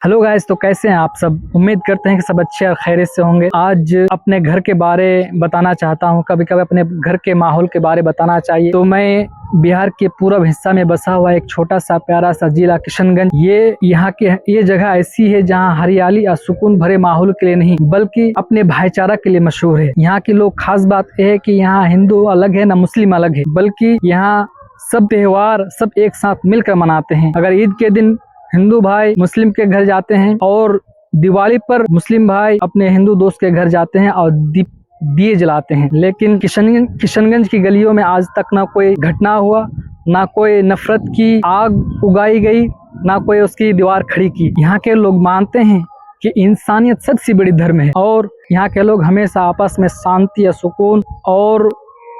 Hello guys, तो कैसे हैं आप सब। उम्मीद करते हैं कि सब अच्छे और खैरियत से होंगे। आज अपने घर के बारे बताना चाहता हूं। कभी कभी अपने घर के माहौल के बारे बताना चाहिए। तो मैं बिहार के पूर्व हिस्सा में बसा हुआ एक छोटा सा प्यारा सा जिला किशनगंज, ये जगह ऐसी है जहां हरियाली और सुकून भरे माहौल के लिए नहीं बल्कि अपने भाईचारा के लिए मशहूर है। यहाँ के लोग, खास बात यह है कि यहाँ हिंदू अलग है न मुस्लिम अलग है, बल्कि यहाँ सब त्योहार सब एक साथ मिलकर मनाते हैं। अगर ईद के दिन हिंदू भाई मुस्लिम के घर जाते हैं और दिवाली पर मुस्लिम भाई अपने हिंदू दोस्त के घर जाते हैं और दिए जलाते हैं। लेकिन किशनगंज की गलियों में आज तक ना कोई घटना हुआ, ना कोई नफरत की आग उगाई गई, ना कोई उसकी दीवार खड़ी की। यहाँ के लोग मानते हैं कि इंसानियत सबसे बड़ी धर्म है और यहाँ के लोग हमेशा आपस में शांति या सुकून और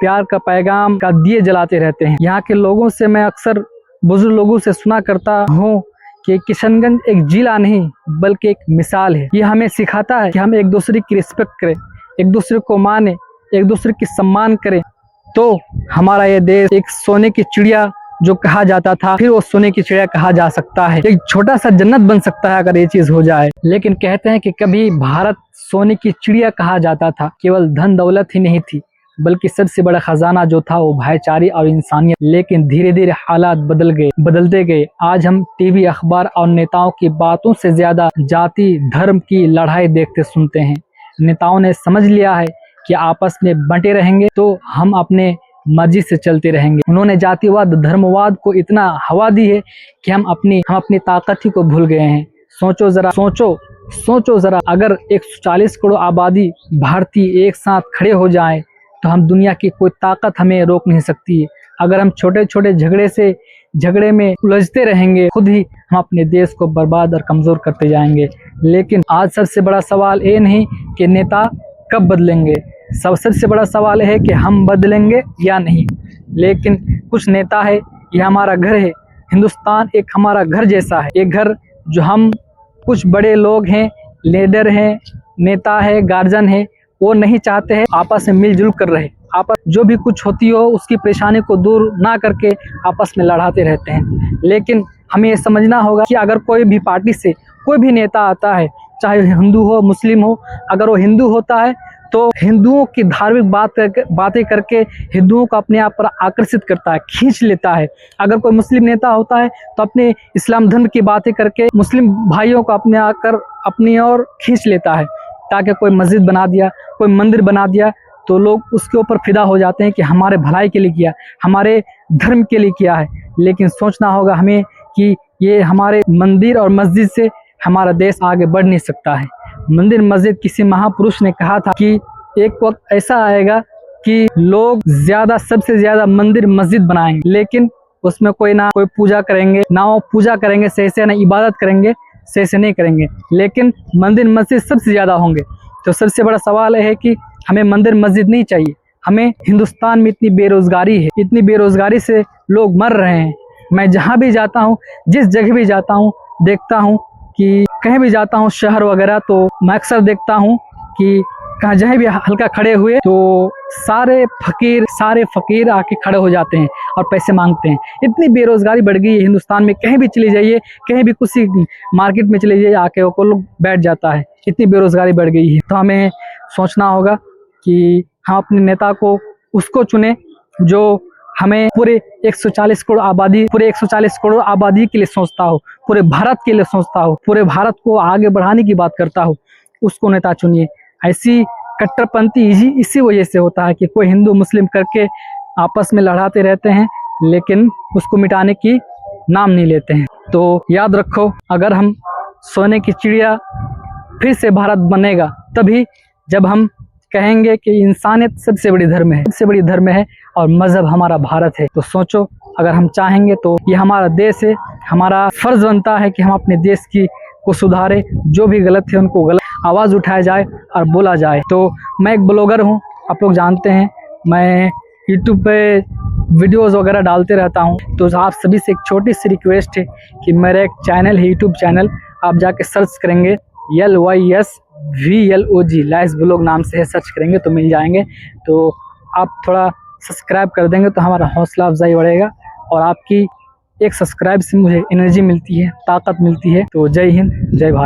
प्यार का पैगाम का दिए जलाते रहते हैं। यहाँ के लोगों से मैं अक्सर बुजुर्ग लोगों से सुना करता हूँ कि किशनगंज एक जिला नहीं बल्कि एक मिसाल है। ये हमें सिखाता है कि हम एक दूसरे की रिस्पेक्ट करें, एक दूसरे को माने, एक दूसरे की सम्मान करें, तो हमारा ये देश एक सोने की चिड़िया जो कहा जाता था फिर वो सोने की चिड़िया कहा जा सकता है। एक छोटा सा जन्नत बन सकता है अगर ये चीज हो जाए। लेकिन कहते हैं कि कभी भारत सोने की चिड़िया कहा जाता था, केवल धन दौलत ही नहीं थी बल्कि सबसे बड़ा खजाना जो था वो भाईचारे और इंसानियत। लेकिन धीरे धीरे हालात बदलते गए। आज हम टीवी, अखबार और नेताओं की बातों से ज्यादा जाति धर्म की लड़ाई देखते सुनते हैं। नेताओं ने समझ लिया है कि आपस में बंटे रहेंगे तो हम अपने मर्जी से चलते रहेंगे। उन्होंने जातिवाद धर्मवाद को इतना हवा दी है कि हम अपनी ताकत ही को भूल गए हैं। सोचो जरा, अगर 140 करोड़ आबादी भारतीय एक साथ खड़े हो जाए तो हम दुनिया की कोई ताकत हमें रोक नहीं सकती है। अगर हम छोटे छोटे झगड़े में उलझते रहेंगे, खुद ही हम अपने देश को बर्बाद और कमजोर करते जाएंगे। लेकिन आज सबसे बड़ा सवाल ये नहीं कि नेता कब बदलेंगे, सबसे बड़ा सवाल है कि हम बदलेंगे या नहीं। लेकिन कुछ नेता है, ये हमारा घर है। हिंदुस्तान एक हमारा घर जैसा है, एक घर जो हम कुछ बड़े लोग हैं, लीडर हैं, नेता है, गार्जियन है, वो नहीं चाहते हैं आपस में मिलजुल कर रहे। आपस जो भी कुछ होती हो उसकी परेशानी को दूर ना करके आपस में लड़ाते रहते हैं। लेकिन हमें ये समझना होगा कि अगर कोई भी पार्टी से कोई भी नेता आता है, चाहे हिंदू हो मुस्लिम हो, अगर वो हिंदू होता है तो हिंदुओं की धार्मिक बातें करके हिंदुओं को अपने आप पर आकर्षित करता है, खींच लेता है। अगर कोई मुस्लिम नेता होता है तो अपने इस्लाम धर्म की बातें करके मुस्लिम भाइयों को अपनी ओर खींच लेता है, ताकि कोई मस्जिद बना दिया, कोई मंदिर बना दिया तो लोग उसके ऊपर फिदा हो जाते हैं कि हमारे भलाई के लिए किया, हमारे धर्म के लिए किया है। लेकिन सोचना होगा हमें कि ये हमारे मंदिर और मस्जिद से हमारा देश आगे बढ़ नहीं सकता है। मंदिर मस्जिद, किसी महापुरुष ने कहा था कि एक वक्त ऐसा आएगा कि लोग सबसे ज्यादा मंदिर मस्जिद बनाएंगे, लेकिन उसमें कोई पूजा करेंगे, ना वो पूजा करेंगे सही से, ना इबादत करेंगे सही से नहीं करेंगे, लेकिन मंदिर मस्जिद सबसे ज्यादा होंगे। तो सबसे बड़ा सवाल है कि हमें मंदिर मस्जिद नहीं चाहिए। हमें, हिंदुस्तान में इतनी बेरोजगारी है, इतनी बेरोजगारी से लोग मर रहे हैं। मैं जहाँ भी जाता हूँ, जिस जगह भी जाता हूँ, देखता हूँ कि कहीं भी जाता हूँ शहर वगैरह, तो मैं अक्सर देखता हूँ कि जहाँ भी हल्का खड़े हुए तो सारे फकीर आके खड़े हो जाते हैं और पैसे मांगते हैं। इतनी बेरोजगारी बढ़ गई है हिंदुस्तान में। कहीं भी चली जाइए, कहीं भी किसी मार्केट में चले जाइए, आके वो लोग बैठ जाता है। इतनी बेरोजगारी बढ़ गई है। तो हमें सोचना होगा कि हम अपने नेता को उसको चुने जो हमें पूरे 140 करोड़ आबादी के लिए सोचता हो, पूरे भारत के लिए सोचता हो, पूरे भारत को आगे बढ़ाने की बात करता हो, उसको नेता चुनिए। ऐसी कट्टरपंथी इसी वजह से होता है कि कोई हिंदू मुस्लिम करके आपस में लड़ाते रहते हैं, लेकिन उसको मिटाने की नाम नहीं लेते हैं। तो याद रखो, अगर हम सोने की चिड़िया फिर से भारत बनेगा तभी जब हम कहेंगे कि इंसानियत सबसे बड़ी धर्म है और मजहब हमारा भारत है। तो सोचो, अगर हम चाहेंगे तो ये हमारा देश है, हमारा फर्ज बनता है कि हम अपने देश को सुधारे। जो भी गलत है उनको गलत आवाज उठाया जाए और बोला जाए। तो मैं एक ब्लॉगर हूँ, आप लोग जानते हैं, मैं यूट्यूब पे वीडियोस वगैरह डालते रहता हूँ। तो आप सभी से एक छोटी सी रिक्वेस्ट है कि मेरा एक चैनल है, यूट्यूब चैनल, आप जाके सर्च करेंगे LYSVLOG लाइस ब्लॉग नाम से है, सर्च करेंगे तो मिल जाएंगे। तो आप थोड़ा सब्सक्राइब कर देंगे तो हमारा हौसला अफजाई बढ़ेगा और आपकी एक सब्सक्राइब से मुझे एनर्जी मिलती है, ताकत मिलती है। तो जय हिंद, जय भारत।